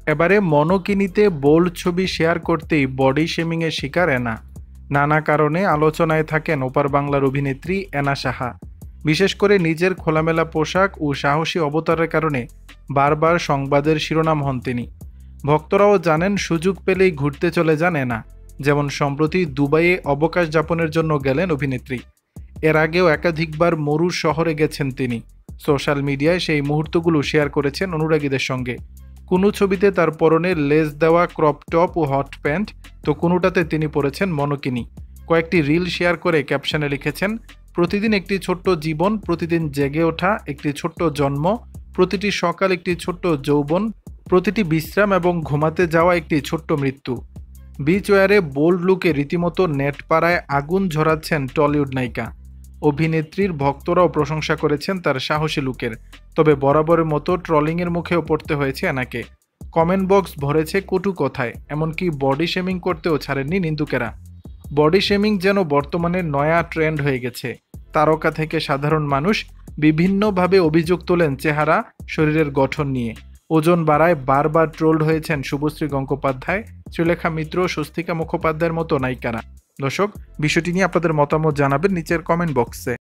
এবারে মনোকিনিতে বোল্ড ছবি শেয়ার করতেই বডি শেমিংয়ের শিকার এনা। নানা কারণে আলোচনায় থাকেন ওপার বাংলার অভিনেত্রী এনা সাহা। বিশেষ করে নিজের খোলামেলা পোশাক ও সাহসী অবতারের কারণে বারবার সংবাদের শিরোনাম হন তিনি। ভক্তরাও জানেন সুযোগ পেলেই ঘুরতে চলে যান এনা। যেমন সম্প্রতি দুবাইয়ে অবকাশ যাপনের জন্য গেলেন অভিনেত্রী। এর আগেও একাধিকবার মরু শহরে গেছেন তিনি। সোশ্যাল মিডিয়ায় সেই মুহূর্তগুলো শেয়ার করেছেন অনুরাগীদের সঙ্গে। কোনো ছবিতে তার পরনে লেস দেওয়া ক্রপ টপ ও হট প্যান্ট, তো কোনোটাতে তিনি পরেছেন মনোকিনি। কয়েকটি রিল শেয়ার করে ক্যাপশনে লিখেছেন, প্রতিদিন একটি ছোট্ট জীবন, প্রতিদিন জেগে ওঠা একটি ছোট্ট জন্ম, প্রতিটি সকাল একটি ছোট্ট যৌবন, প্রতিটি বিশ্রাম এবং ঘুমাতে যাওয়া একটি ছোট্ট মৃত্যু। বিচ ওয়ারে বোল্ড লুকে রীতিমতো নেট পাড়ায় আগুন ঝরাচ্ছেন টলিউড নায়িকা। অভিনেত্রীর ভক্তরাও প্রশংসা করেছেন তার সাহসী লুকের। তবে বরাবরের মতো ট্রলিংয়ের মুখেও পড়তে হয়েছে এনাকে। কমেন্ট বক্স ভরেছে কটু কথায়, এমনকি বডি শেমিং করতেও ছাড়েননি নিন্দুকেরা। বডি শেমিং যেন বর্তমানে নয়া ট্রেন্ড হয়ে গেছে। তারকা থেকে সাধারণ মানুষ বিভিন্নভাবে অভিযোগ তোলেন চেহারা, শরীরের গঠন নিয়ে। ওজন বাড়ায় বারবার ট্রোলড হয়েছেন শুভশ্রী গঙ্গোপাধ্যায়, শ্রীলেখা মিত্র, স্বস্তিকা মুখোপাধ্যায়ের মতো নায়িকারা। দর্শক, বিষয়টি নিয়ে আপনাদের মতামত জানাবেন নিচের কমেন্ট বক্সে।